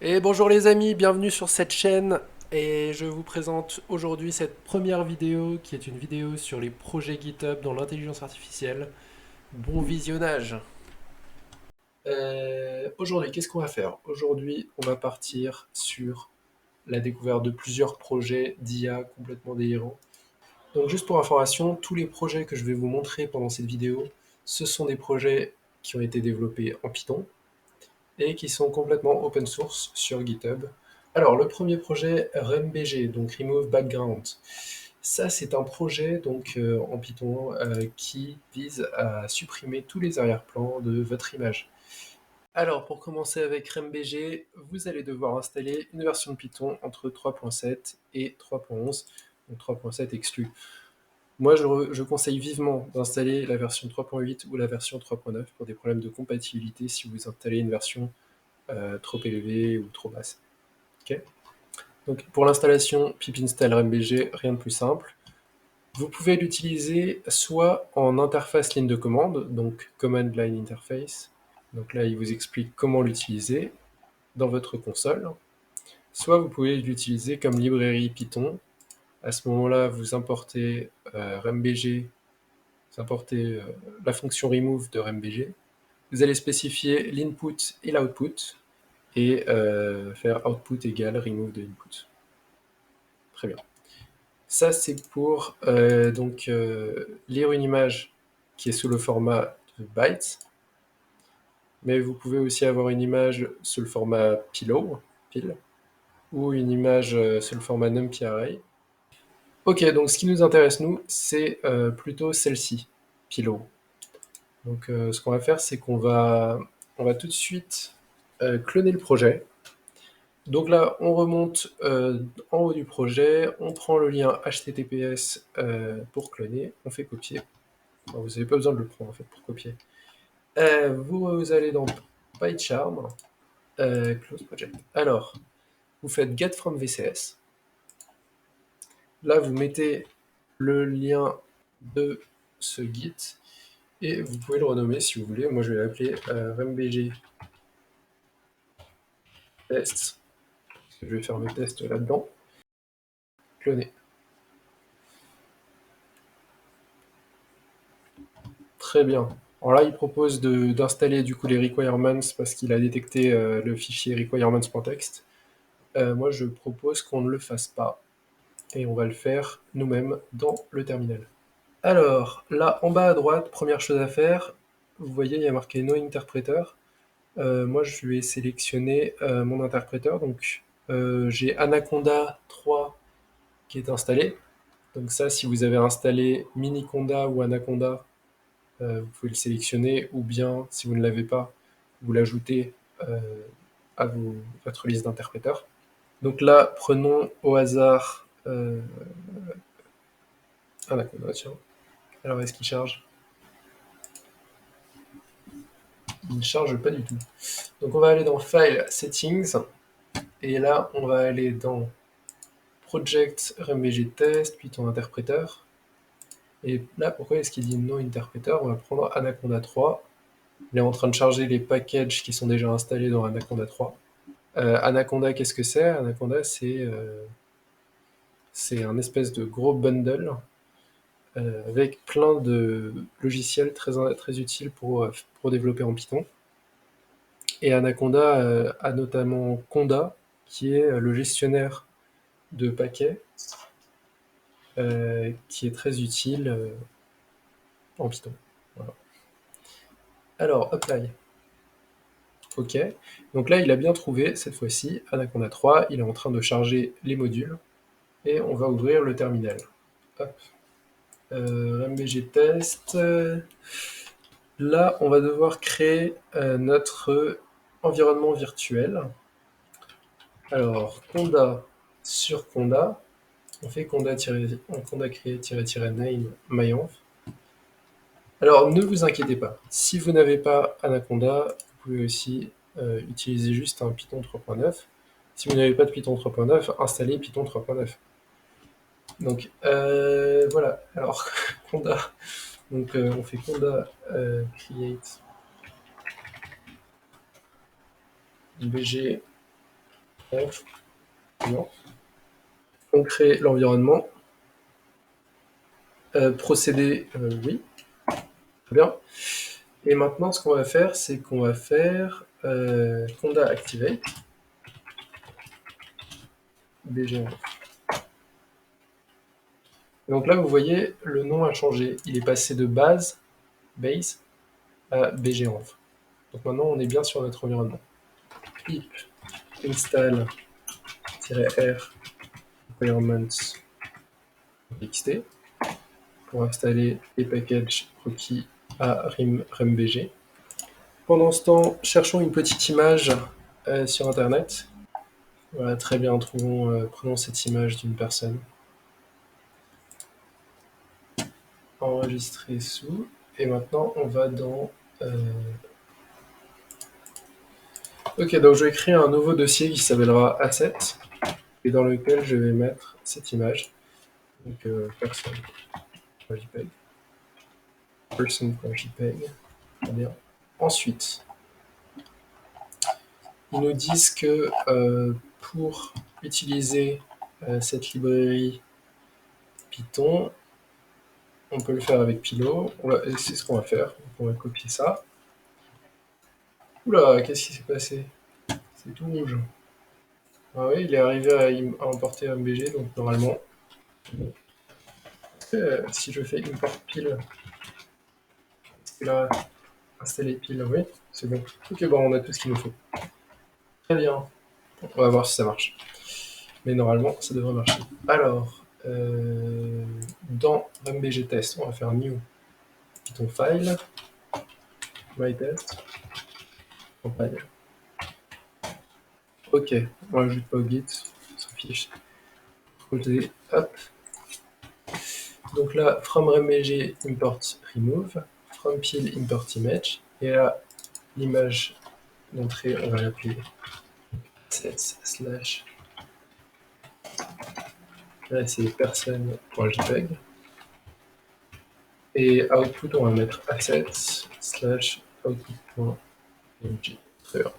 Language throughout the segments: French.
Et bonjour les amis, bienvenue sur cette chaîne et je vous présente aujourd'hui cette première vidéo qui est une vidéo sur les projets GitHub dans l'intelligence artificielle. Bon visionnage. Aujourd'hui, qu'est-ce qu'on va faire? Aujourd'hui, on va partir sur la découverte de plusieurs projets d'IA complètement délirants. Donc juste pour information, tous les projets que je vais vous montrer pendant cette vidéo, ce sont des projets qui ont été développés en Python et qui sont complètement open source sur GitHub. Alors, le premier projet RemBG, donc Remove Background. Ça, c'est un projet donc en Python qui vise à supprimer tous les arrière-plans de votre image. Alors, pour commencer avec RemBG, vous allez devoir installer une version de Python entre 3.7 et 3.11, donc 3.7 exclu. Moi, je conseille vivement d'installer la version 3.8 ou la version 3.9 pour des problèmes de compatibilité si vous installez une version trop élevée ou trop basse. Ok. Donc pour l'installation pip install RMBG, rien de plus simple. Vous pouvez l'utiliser soit en interface ligne de commande, donc Command Line Interface. Donc là, il vous explique comment l'utiliser dans votre console. Soit vous pouvez l'utiliser comme librairie Python. À ce moment-là, vous importez RMBG, vous importez la fonction remove de RMBG. Vous allez spécifier l'input et l'output et faire output égale remove de input. Très bien. Ça, c'est pour donc lire une image qui est sous le format de bytes, mais vous pouvez aussi avoir une image sous le format pile, ou une image sous le format NumPy. Ok, donc ce qui nous intéresse, nous, c'est plutôt celle-ci, Pillow. Donc ce qu'on va faire, c'est on va tout de suite cloner le projet. Donc là, on remonte en haut du projet, on prend le lien HTTPS pour cloner, on fait copier. Alors, vous n'avez pas besoin de le prendre en fait pour copier. Vous allez dans PyCharm, Close Project. Alors, vous faites get from VCS. Là, vous mettez le lien de ce git et vous pouvez le renommer si vous voulez. Moi, je vais l'appeler RemBG tests. Je vais faire mes tests là-dedans. Cloner. Très bien. Alors là, il propose d'installer du coup les requirements parce qu'il a détecté le fichier requirements.txt. Moi, je propose qu'on ne le fasse pas et on va le faire nous-mêmes dans le terminal. Alors, là, en bas à droite, première chose à faire, vous voyez, il y a marqué No Interpreter. Moi, je vais sélectionner mon interpréteur. Donc, j'ai Anaconda 3 qui est installé. Donc ça, si vous avez installé Miniconda ou Anaconda, vous pouvez le sélectionner, ou bien, si vous ne l'avez pas, vous l'ajoutez euh, à votre liste d'interpréteurs. Donc là, prenons au hasard Anaconda, tiens. Alors, est-ce qu'il charge? Il ne charge pas du tout. Donc on va aller dans File, Settings, et là, on va aller dans Project, RMBG Test, puis ton interpréteur. Et là, pourquoi est-ce qu'il dit No Interpreter? On va prendre Anaconda 3. Il est en train de charger les packages qui sont déjà installés dans Anaconda 3. Anaconda, qu'est-ce que c'est? Anaconda, c'est un espèce de gros bundle avec plein de logiciels très utiles pour développer en Python. Et Anaconda a notamment Conda, qui est le gestionnaire de paquets, qui est très utile en Python. Voilà. Alors, apply. OK. Donc là, il a bien trouvé, cette fois-ci, Anaconda 3. Il est en train de charger les modules. Et on va ouvrir le terminal. Hop. RMBG test. Là, on va devoir créer notre environnement virtuel. Alors, conda sur conda. On fait conda créer-name mayenv. Alors, ne vous inquiétez pas. Si vous n'avez pas Anaconda, vous pouvez aussi utiliser juste un Python 3.9. Si vous n'avez pas de Python 3.9, installez Python 3.9. Donc, voilà. Alors, conda. Donc, on fait conda create bg conf, non. On crée l'environnement. Procéder, oui, très bien. Et maintenant, ce qu'on va faire, c'est qu'on va faire conda activate bg. Donc là, vous voyez, le nom a changé. Il est passé de base à bgenv. Donc maintenant, on est bien sur notre environnement. Pip install-r requirements.txt pour installer les packages requis à rimbg. Pendant ce temps, cherchons une petite image sur Internet. Voilà, très bien, prenons cette image d'une personne. Enregistrer sous. Et maintenant, on va dans... Ok, donc je vais créer un nouveau dossier qui s'appellera Asset et dans lequel je vais mettre cette image. Donc, person.jpg. Person.jpg. Très bien. Ensuite, ils nous disent que pour utiliser cette librairie Python, on peut le faire avec Pilo. C'est ce qu'on va faire. On va copier ça. Oula, qu'est-ce qui s'est passé? C'est tout rouge. Ah oui, il est arrivé à emporter MBG, donc normalement, si je fais import pile, est-ce qu'il a installé pile? Oui, c'est bon. Ok, bon, on a tout ce qu'il nous faut. Très bien. On va voir si ça marche. Mais normalement, ça devrait marcher. Alors, dans MBG test, on va faire new Python file, mytest, compile. Ok, on rajoute pas au git, on s'en fiche. Ctrl-Z, hop. Donc là, from mbg import remove, from pile import image, et là, l'image d'entrée, on va l'appeler assets/ là c'est person.jpg, et output, on va mettre assets/output.png. Très bien.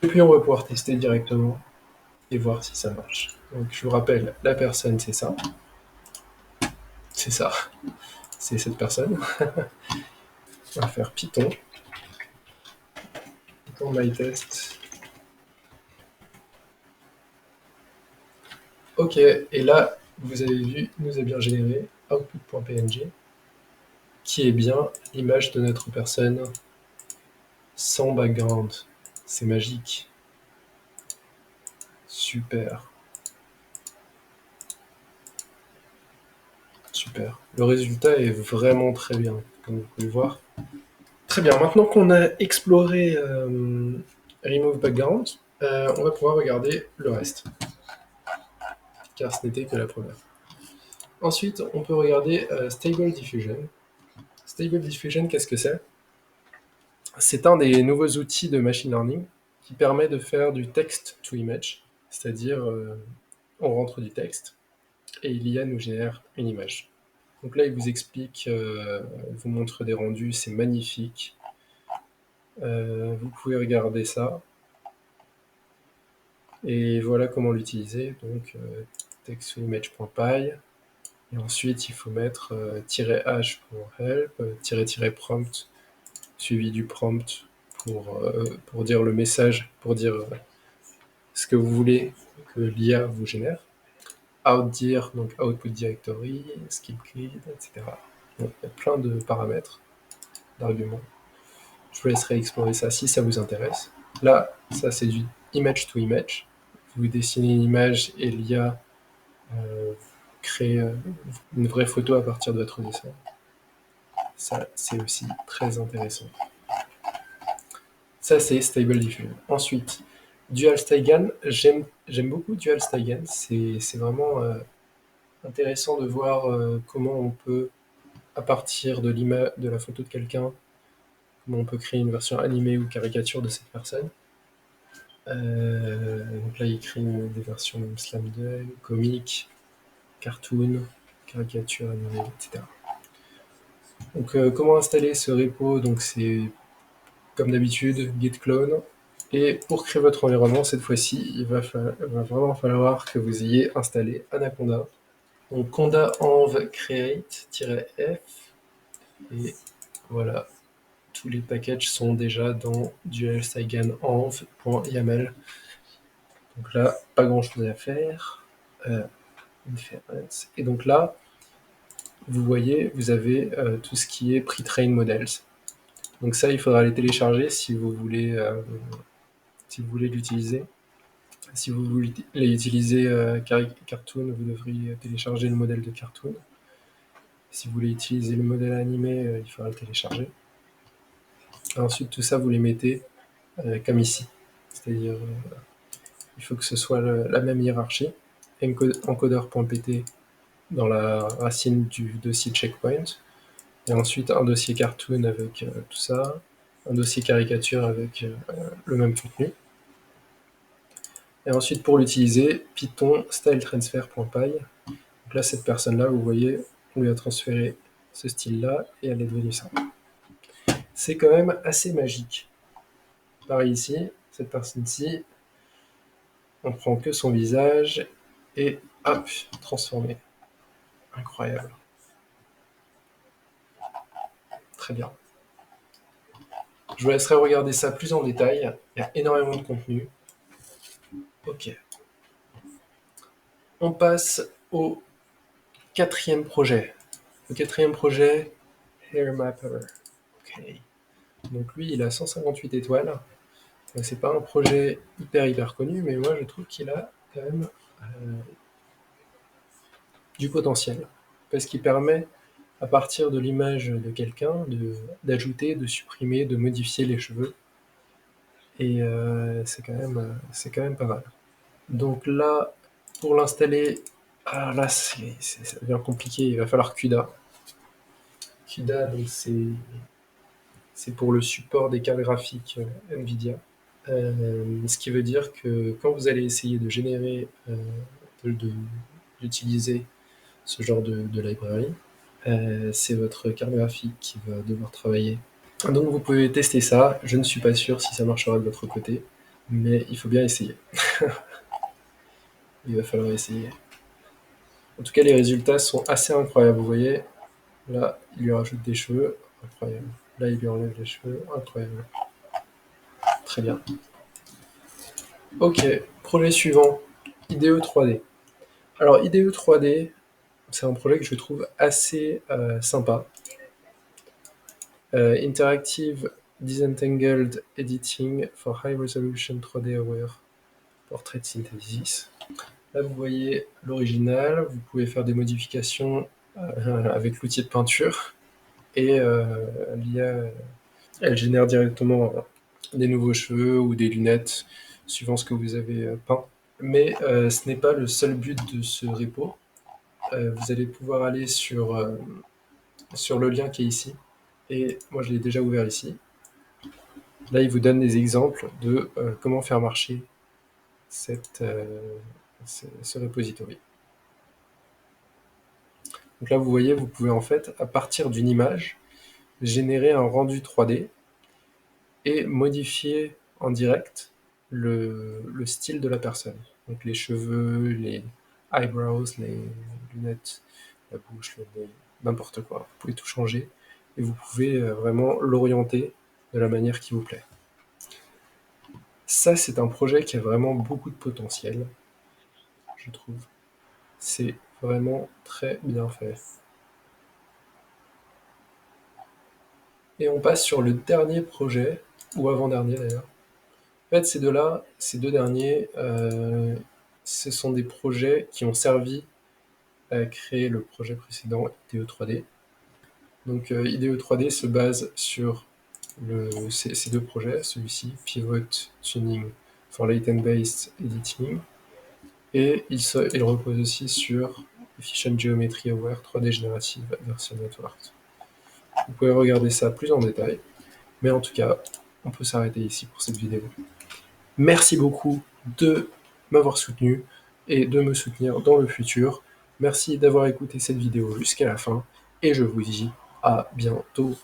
Et puis on va pouvoir tester directement et voir si ça marche. Donc je vous rappelle, la personne c'est ça. C'est ça. C'est cette personne. On va faire Python. Python mytest. Ok, et là, vous avez vu, il nous a bien généré output.png, qui est bien l'image de notre personne sans background. C'est magique. Super. Super. Le résultat est vraiment très bien, comme vous pouvez le voir. Très bien, maintenant qu'on a exploré Remove Background, on va pouvoir regarder le reste, car ce n'était que la première. Ensuite, on peut regarder Stable Diffusion. Stable Diffusion, qu'est-ce que c'est? C'est un des nouveaux outils de machine learning qui permet de faire du text to image, c'est-à-dire on rentre du texte et l'IA nous génère une image. Donc là, il vous explique, il vous montre des rendus, c'est magnifique. Vous pouvez regarder ça. Et voilà comment l'utiliser. Donc text to image.py. Et ensuite, il faut mettre -h pour help, -prompt, suivi du prompt pour dire le message, pour dire ce que vous voulez que l'IA vous génère. Outdir, donc output directory, skip grid, etc. Donc, il y a plein de paramètres, d'arguments. Je vous laisserai explorer ça si ça vous intéresse. Là, ça c'est du image to image. Vous dessinez une image et l'IA crée une vraie photo à partir de votre dessin. Ça, c'est aussi très intéressant. Ça, c'est Stable Diffusion. Ensuite, Dual Steigen. J'aime beaucoup Dual Steigen. C'est vraiment intéressant de voir comment on peut, à partir de la photo de quelqu'un, comment on peut créer une version animée ou caricature de cette personne. Donc là, il crée des versions slam dunk, comique, cartoon, caricature animée, etc. Donc, comment installer ce repo? Donc, c'est comme d'habitude, git clone, Et pour créer votre environnement, cette fois-ci, il va vraiment falloir que vous ayez installé Anaconda. Donc conda env create-f, et voilà, tous les packages sont déjà dans dual-cygan-env.yaml. Donc là, pas grand chose à faire. Et donc là, vous voyez, vous avez tout ce qui est pre-train models. Donc ça, il faudra les télécharger si vous voulez l'utiliser. Si vous voulez utiliser Cartoon, vous devriez télécharger le modèle de Cartoon. Si vous voulez utiliser le modèle animé, il faudra le télécharger. Et ensuite, tout ça, vous les mettez comme ici. C'est-à-dire, il faut que ce soit la même hiérarchie. Encoder.pt dans la racine du dossier checkpoint. Et ensuite, un dossier cartoon avec tout ça. Un dossier caricature avec le même contenu. Et ensuite, pour l'utiliser, Python styletransfer.py. Donc là, cette personne-là, vous voyez, on lui a transféré ce style-là et elle est devenue ça. C'est quand même assez magique. Pareil ici, cette personne-ci, on prend que son visage et hop, transformé. Incroyable. Très bien. Je vous laisserai regarder ça plus en détail. Il y a énormément de contenu. Ok. On passe au quatrième projet. Le quatrième projet, Hairmapper. Ok. Donc lui, il a 158 étoiles. Donc c'est pas un projet hyper connu, mais moi je trouve qu'il a quand même du potentiel. Parce qu'il permet, à partir de l'image de quelqu'un, d'ajouter, de supprimer, de modifier les cheveux. Et c'est quand même pas mal. Donc là, pour l'installer, là ça devient compliqué, il va falloir CUDA. CUDA, donc c'est pour le support des cartes graphiques NVIDIA. Ce qui veut dire que quand vous allez essayer de générer, d'utiliser ce genre de librairie, c'est votre carte graphique qui va devoir travailler. Donc vous pouvez tester ça, je ne suis pas sûr si ça marchera de votre côté, mais il faut bien essayer. Il va falloir essayer. En tout cas, les résultats sont assez incroyables, vous voyez. Là, il lui rajoute des cheveux, incroyable. Là, il lui enlève les cheveux, incroyable. Très bien. Ok, projet suivant, IDE 3D. Alors, IDE 3D, c'est un projet que je trouve assez sympa. Interactive Disentangled Editing for High Resolution 3D Aware Portrait Synthesis. Là, vous voyez l'original. Vous pouvez faire des modifications avec l'outil de peinture. Et l'IA, elle génère directement des nouveaux cheveux ou des lunettes, suivant ce que vous avez peint. Mais ce n'est pas le seul but de ce repo. Vous allez pouvoir aller sur le lien qui est ici. Et moi, je l'ai déjà ouvert ici. Là, il vous donne des exemples de comment faire marcher ce repository. Donc là, vous voyez, vous pouvez en fait, à partir d'une image, générer un rendu 3D et modifier en direct le style de la personne. Donc les cheveux, les eyebrows, les lunettes, la bouche, le nez, n'importe quoi. Vous pouvez tout changer et vous pouvez vraiment l'orienter de la manière qui vous plaît. Ça, c'est un projet qui a vraiment beaucoup de potentiel, je trouve. C'est vraiment très bien fait. Et on passe sur le dernier projet, ou avant-dernier d'ailleurs. En fait, ces deux derniers, ce sont des projets qui ont servi à créer le projet précédent, IDE 3D. Donc IDE 3D se base sur ces deux projets, celui-ci, Pivot Tuning for Latent-Based Editing, et il repose aussi sur Efficient Geometry Aware 3D Generative Version Network. Vous pouvez regarder ça plus en détail, mais en tout cas, on peut s'arrêter ici pour cette vidéo. Merci beaucoup de m'avoir soutenu et de me soutenir dans le futur. Merci d'avoir écouté cette vidéo jusqu'à la fin et je vous dis à bientôt.